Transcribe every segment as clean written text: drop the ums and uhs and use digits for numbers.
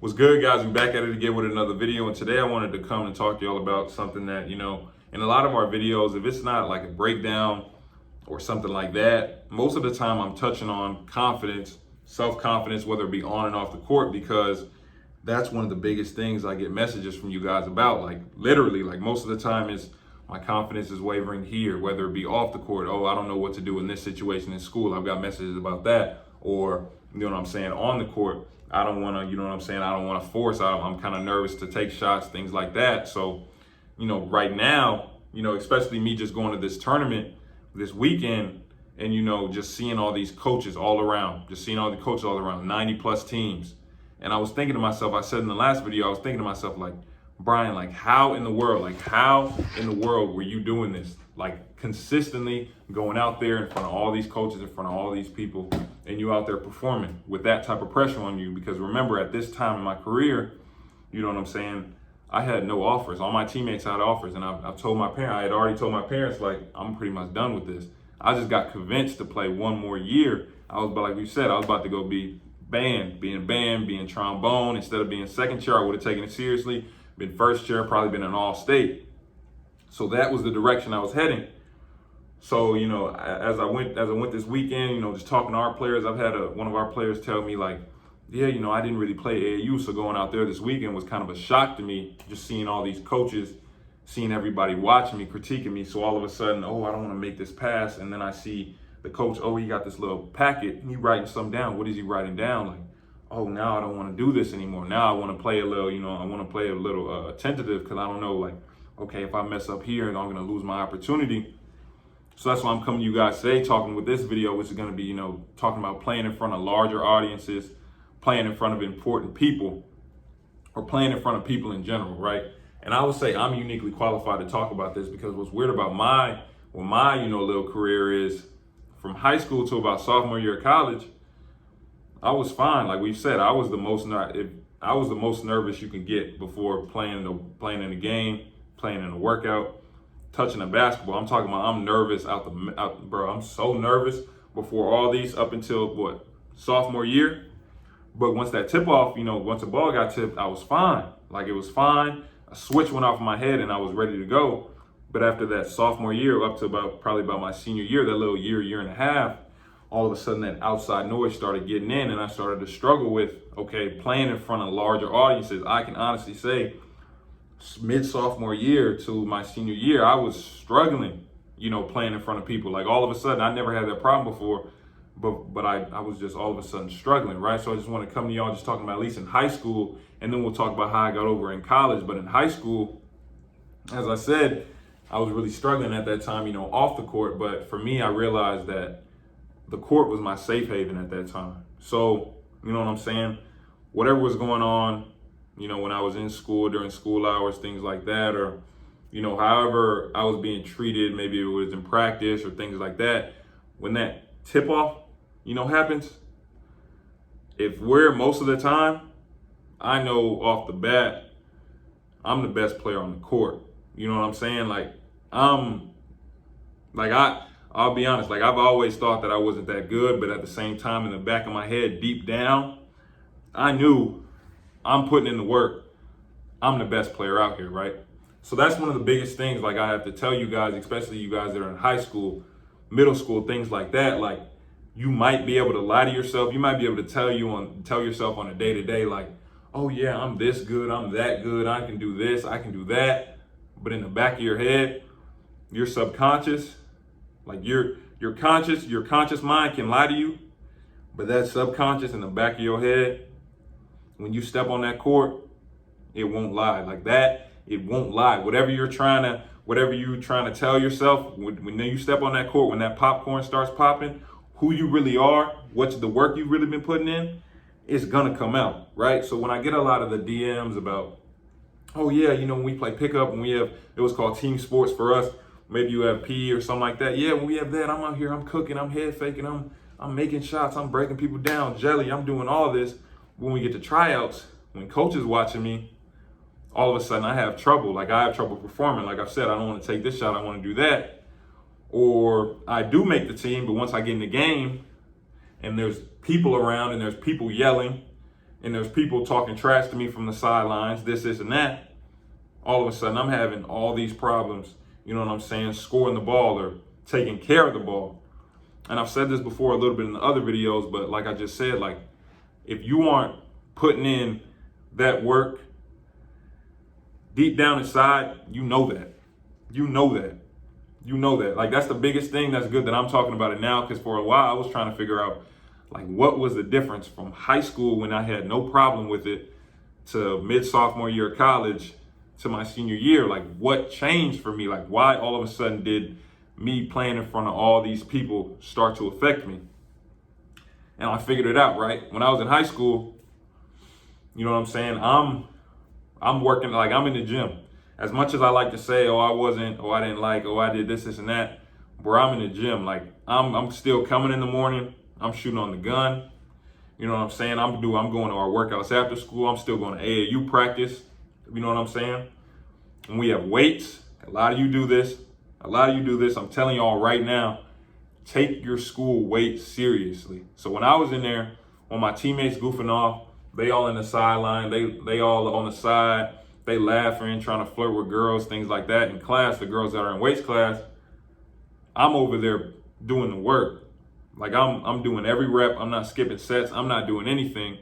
What's good, guys? We're back at it again with another video, and today I wanted to come and talk to y'all about something that, in a lot of our videos, if it's not like a breakdown or something like that, most of the time I'm touching on confidence, self-confidence, whether it be on and off the court, because that's one of the biggest things I get messages from you guys about. Like literally, like most of the time is my confidence is wavering here, whether it be off the court. Oh, I don't know what to do in this situation in school. I've got messages about that. Or, on the court, I don't want to, I don't want to force. I'm kind of nervous to take shots, things like that. So, right now, especially me just going to this tournament this weekend and, just seeing all these coaches all around, 90 plus teams. And I was thinking to myself, I said in the last video, I was thinking to myself, like, Brian, like how in the world were you doing this? Like consistently going out there in front of all these coaches, in front of all these people, and you out there performing with that type of pressure on you. Because remember, at this time in my career, I had no offers. All my teammates had offers, and I've told my parents, I had already told my parents, like, I'm pretty much done with this. I just got convinced to play one more year. I was about to go be band, being trombone. Instead of being second chair, I would have taken it seriously. Been first chair, probably been an all-state. So that was the direction I was heading. So, as I went this weekend, just talking to our players, I've had one of our players tell me like, yeah, I didn't really play AAU. So going out there this weekend was kind of a shock to me, just seeing all these coaches, seeing everybody watching me, critiquing me. So all of a sudden, oh, I don't want to make this pass. And then I see the coach, oh, he got this little packet and he writing something down. What is he writing down? Like, oh, now I don't want to do this anymore. Now I want to play a little, tentative because I don't know, like, okay, if I mess up here, I'm going to lose my opportunity. So that's why I'm coming to you guys today talking with this video, which is going to be, talking about playing in front of larger audiences, playing in front of important people, or playing in front of people in general, right? And I would say I'm uniquely qualified to talk about this because what's weird about my little career is from high school to about sophomore year of college, I was fine. Like we've said, I was the most nervous you can get before playing in a game, playing in a workout, touching a basketball. I'm talking about I'm nervous bro. I'm so nervous before all these up until sophomore year. But once that tip off, once the ball got tipped, I was fine. Like it was fine. A switch went off in my head and I was ready to go. But after that sophomore year, up to probably about my senior year, that little year and a half, all of a sudden that outside noise started getting in and I started to struggle with, playing in front of larger audiences. I can honestly say mid-sophomore year to my senior year, I was struggling, playing in front of people. Like all of a sudden, I never had that problem before, but I was just all of a sudden struggling, right? So I just want to come to y'all just talking about at least in high school, and then we'll talk about how I got over in college. But in high school, as I said, I was really struggling at that time, off the court. But for me, I realized that the court was my safe haven at that time. So, whatever was going on, when I was in school, during school hours, things like that, or, however I was being treated, maybe it was in practice or things like that. When that tip off, happens, most of the time, I know off the bat, I'm the best player on the court. You know what I'm saying? I'll be honest, like I've always thought that I wasn't that good, but at the same time, in the back of my head, deep down, I knew I'm putting in the work. I'm the best player out here, right? So that's one of the biggest things, like I have to tell you guys, especially you guys that are in high school, middle school, things like that. Like you might be able to lie to yourself. You might be able to tell yourself on a day-to-day, like, oh yeah, I'm this good, I'm that good, I can do this, I can do that. But in the back of your head, your subconscious, like your conscious mind can lie to you, but that subconscious in the back of your head, when you step on that court, it won't lie. Like that, it won't lie. Whatever you're trying to tell yourself, when you step on that court, when that popcorn starts popping, who you really are, what's the work you've really been putting in, it's gonna come out, right? So when I get a lot of the DMs about, oh yeah, when we play pickup, and it was called team sports for us, maybe you have PE or something like that. Yeah, when we have that, I'm out here, I'm cooking, I'm head faking, I'm making shots, I'm breaking people down, jelly, I'm doing all this. When we get to tryouts, when coach is watching me, all of a sudden I have trouble. Like I have trouble performing. Like I've said, I don't want to take this shot, I want to do that. Or I do make the team, but once I get in the game and there's people around and there's people yelling and there's people talking trash to me from the sidelines, this, and that, all of a sudden I'm having all these problems, you know what I'm saying, scoring the ball or taking care of the ball. And I've said this before a little bit in the other videos, but like I just said, like, if you aren't putting in that work deep down inside, you know that. You know that. You know that. Like, that's the biggest thing that's good that I'm talking about it now, because for a while I was trying to figure out, like, what was the difference from high school when I had no problem with it to mid-sophomore year of college to my senior year. Like, what changed for me? Like, why all of a sudden did me playing in front of all these people start to affect me? And I figured it out, right? When I was in high school, you know what I'm saying? I'm working, like, I'm in the gym. As much as I like to say, oh, I wasn't, oh, I didn't like, oh, I did this, and that, bro, I'm in the gym. Like, I'm still coming in the morning. I'm shooting on the gun. You know what I'm saying? I'm going to our workouts after school. I'm still going to AAU practice. You know what I'm saying? And we have weights. A lot of you do this. I'm telling y'all right now, take your school weights seriously. So when I was in there, when my teammates goofing off, they all in the sideline, they all on the side, they laughing, trying to flirt with girls, things like that. In class, the girls that are in weights class, I'm over there doing the work. Like, I'm doing every rep. I'm not skipping sets. I'm not doing anything,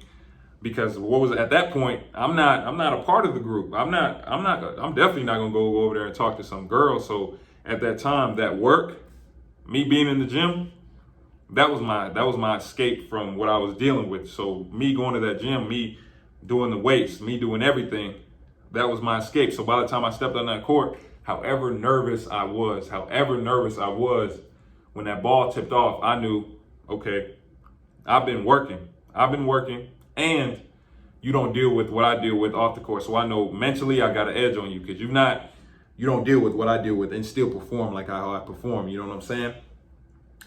because what was at that point, I'm not a part of the group. I'm definitely not gonna go over there and talk to some girl. So at that time, that work, me being in the gym, that was my escape from what I was dealing with. So me going to that gym, me doing the weights, me doing everything, that was my escape. So by the time I stepped on that court, however nervous I was, when that ball tipped off, I knew, okay, I've been working, and you don't deal with what I deal with off the court. So I know mentally I got an edge on you, because you don't deal with what I deal with and still perform like how I perform. You know what I'm saying?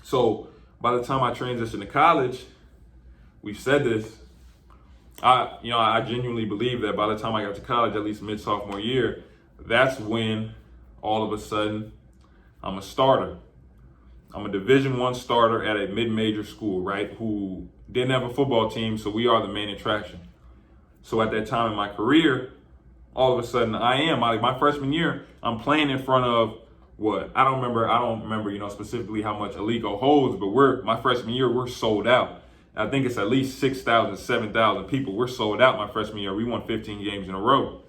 So by the time I transitioned to college, we've said this, I genuinely believe that by the time I got to college, at least mid-sophomore year, that's when all of a sudden I'm a starter. I'm a Division I starter at a mid-major school, right, who didn't have a football team, so we are the main attraction. So at that time in my career, all of a sudden my freshman year, I'm playing in front of what? I don't remember, specifically how much Alico holds, but my freshman year, we're sold out. I think it's at least 6,000, 7,000 people. We're sold out my freshman year. We won 15 games in a row.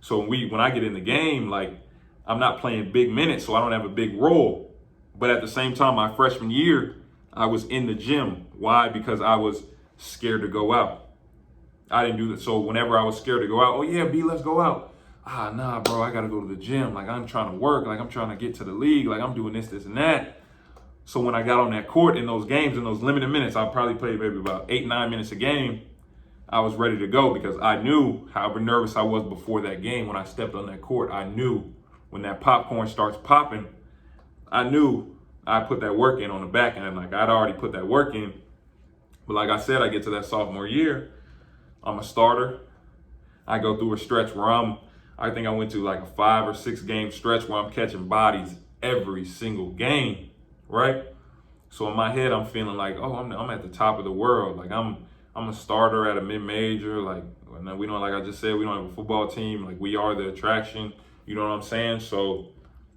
So when I get in the game, like, I'm not playing big minutes, so I don't have a big role. But at the same time, my freshman year, I was in the gym. Why? Because I was scared to go out. I didn't do that. So whenever I was scared to go out, oh yeah, B, let's go out. Nah, bro, I got to go to the gym. Like, I'm trying to work. Like, I'm trying to get to the league. Like, I'm doing this, and that. So when I got on that court in those games, in those limited minutes, I probably played maybe about 8-9 minutes a game. I was ready to go, because I knew however nervous I was before that game. When I stepped on that court, I knew when that popcorn starts popping, I knew I put that work in on the back end. Like, I'd already put that work in. But like I said, I get to that sophomore year, I'm a starter. I go through a stretch where I think I went to like a 5 or 6 game stretch where I'm catching bodies every single game, right? So in my head, I'm feeling like, oh, I'm at the top of the world. Like, I'm a starter at a mid-major. Like, we don't, like I just said, we don't have a football team. Like, we are the attraction. You know what I'm saying? So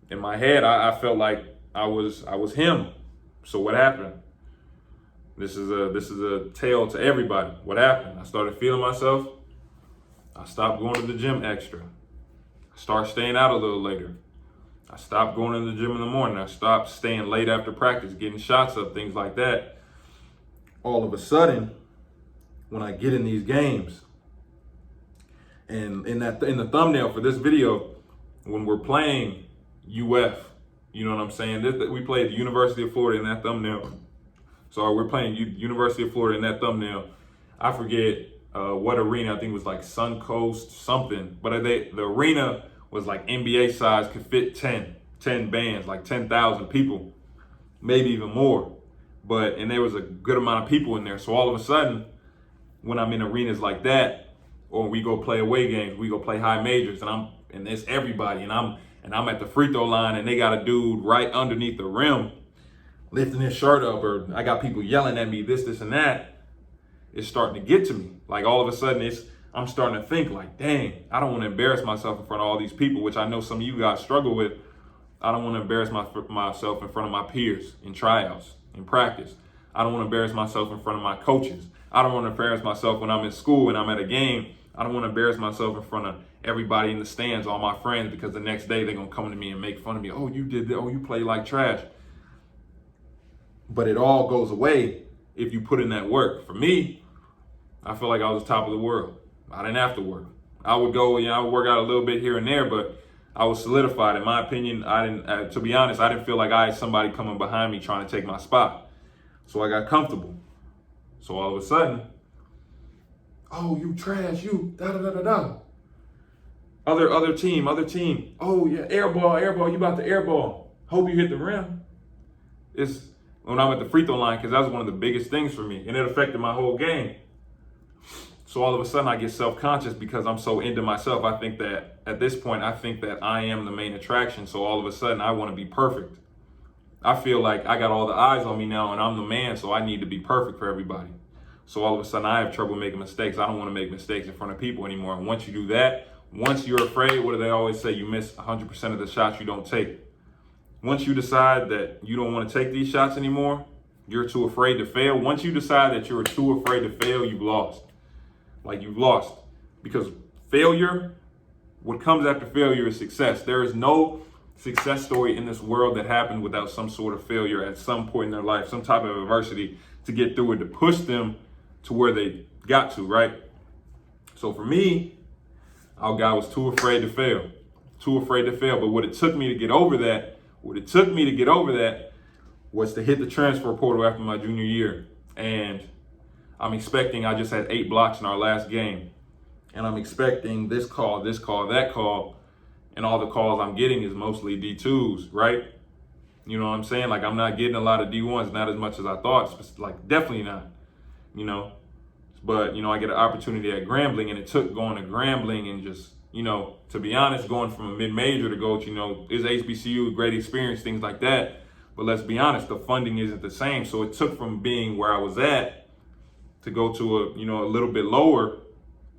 in my head, I felt like I was him. So what happened? This is a tale to everybody. What happened? I started feeling myself. I stopped going to the gym extra. I started staying out a little later. I stopped going to the gym in the morning. I stopped staying late after practice, getting shots up, things like that. All of a sudden, when I get in these games, and in the thumbnail for this video, when we're playing UF, you know what I'm saying? We played the University of Florida in that thumbnail. So we're playing University of Florida in that thumbnail. I forget what arena. I think it was like Suncoast something. But the arena was like NBA size, could fit 10 bands, like 10,000 people, maybe even more. And there was a good amount of people in there. So all of a sudden, when I'm in arenas like that, or we go play away games, we go play high majors, and it's everybody, and I'm at the free throw line, and they got a dude right underneath the rim lifting his shirt up, or I got people yelling at me, this, and that. it's starting to get to me. Like all of a sudden I'm starting to think like, dang, I don't want to embarrass myself in front of all these people, which I know some of you guys struggle with. I don't want to embarrass myself in front of my peers in tryouts, in practice. I don't want to embarrass myself in front of my coaches. I don't want to embarrass myself when I'm in school and I'm at a game. I don't want to embarrass myself in front of everybody in the stands, all my friends, because the next day they're going to come to me and make fun of me. Oh, you did that. Oh, you played like trash. But it all goes away if you put in that work. For me, I feel like I was the top of the world. I didn't have to work. I would go, I would work out a little bit here and there, but I was solidified. In my opinion, to be honest, I didn't feel like I had somebody coming behind me trying to take my spot. So I got comfortable. So all of a sudden, oh, you trash, you, da-da-da-da-da. Other team. Oh, yeah, airball, you about to airball. Hope you hit the rim. It's when I'm at the free throw line, because that was one of the biggest things for me, and it affected my whole game. So all of a sudden I get self-conscious because I'm so into myself. I think that at this point, I think that I am the main attraction. So all of a sudden I want to be perfect. I feel like I got all the eyes on me now and I'm the man, so I need to be perfect for everybody. So all of a sudden I have trouble making mistakes. I don't want to make mistakes in front of people anymore. And once you do that, once you're afraid, what do they always say? You miss 100% of the shots you don't take. Once you decide that you don't want to take these shots anymore, you're too afraid to fail. Once you decide that you're too afraid to fail, you've lost. Like you've lost, because failure, what comes after failure is success. There is no success story in this world that happened without some sort of failure at some point in their life, some type of adversity to get through it, to push them to where they got to, right? So for me, our guy was too afraid to fail, But what it took me to get over that, was to hit the transfer portal after my junior year. And I'm expecting, I just had 8 blocks in our last game. And I'm expecting this call, that call. And all the calls I'm getting is mostly D2s, right? You know what I'm saying? Like I'm not getting a lot of D1s, not as much as I thought. Like definitely not, But, I get an opportunity at Grambling, and it took going to Grambling and just, to be honest, going from a mid-major to go, is HBCU, great experience, things like that. But let's be honest, the funding isn't the same. So it took from being where I was at to go to a little bit lower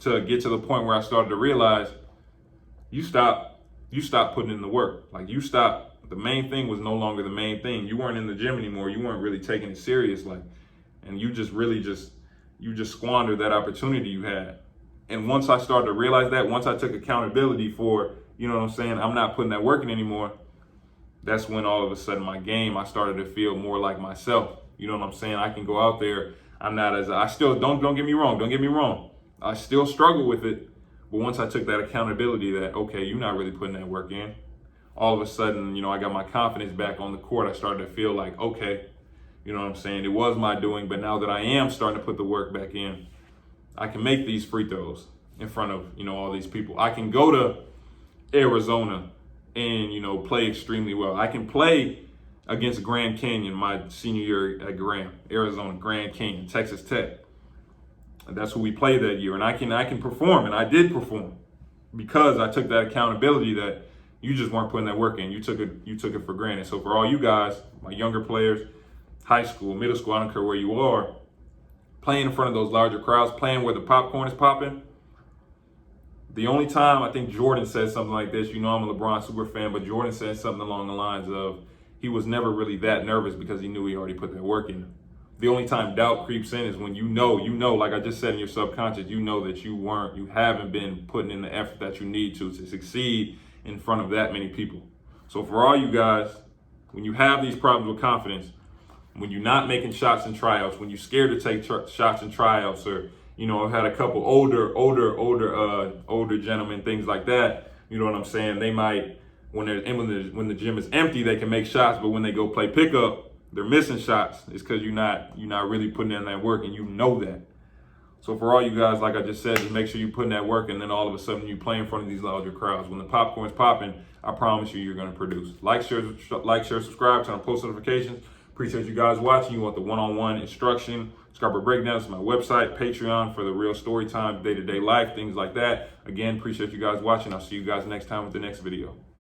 to get to the point where I started to realize you stop putting in the work. Like the main thing was no longer the main thing. You weren't in the gym anymore. You weren't really taking it serious. And you just squandered that opportunity you had. And once I started to realize that, once I took accountability for, I'm not putting that work in anymore. That's when all of a sudden my game, I started to feel more like myself. You know what I'm saying? I can go out there. I still, don't get me wrong. I still struggle with it. But once I took that accountability that, okay, you're not really putting that work in, all of a sudden, I got my confidence back on the court. I started to feel like, okay, you know what I'm saying? It was my doing, but now that I am starting to put the work back in, I can make these free throws in front of, all these people. I can go to Arizona and, play extremely well. I can play against Grand Canyon my senior year at Graham, Arizona, Grand Canyon, Texas Tech. And that's who we played that year. And I can perform, and I did perform because I took that accountability that you just weren't putting that work in. You took it for granted. So for all you guys, my younger players, high school, middle school, I don't care where you are, playing in front of those larger crowds, playing where the popcorn is popping. The only time, I think Jordan said something like this, I'm a LeBron super fan, but Jordan said something along the lines of, he was never really that nervous because he knew he already put that work in. The only time doubt creeps in is when you know, like I just said in your subconscious, that you haven't been putting in the effort that you need to succeed in front of that many people. So for all you guys, when you have these problems with confidence, when you're not making shots in tryouts, when you're scared to take shots in tryouts, or, I've had a couple older gentlemen, things like that, you know what I'm saying? They might, when the gym is empty, they can make shots, but when they go play pickup, they're missing shots. It's because you're not really putting in that work, and you know that. So for all you guys, like I just said, just make sure you're putting that work, and then all of a sudden you play in front of these larger crowds. When the popcorn's popping, I promise you're going to produce. Like, share, subscribe, turn on post notifications. Appreciate you guys watching. You want the one-on-one instruction, Scarborough Breakdowns, my website, Patreon for the real story time, day-to-day life, things like that. Again, appreciate you guys watching. I'll see you guys next time with the next video.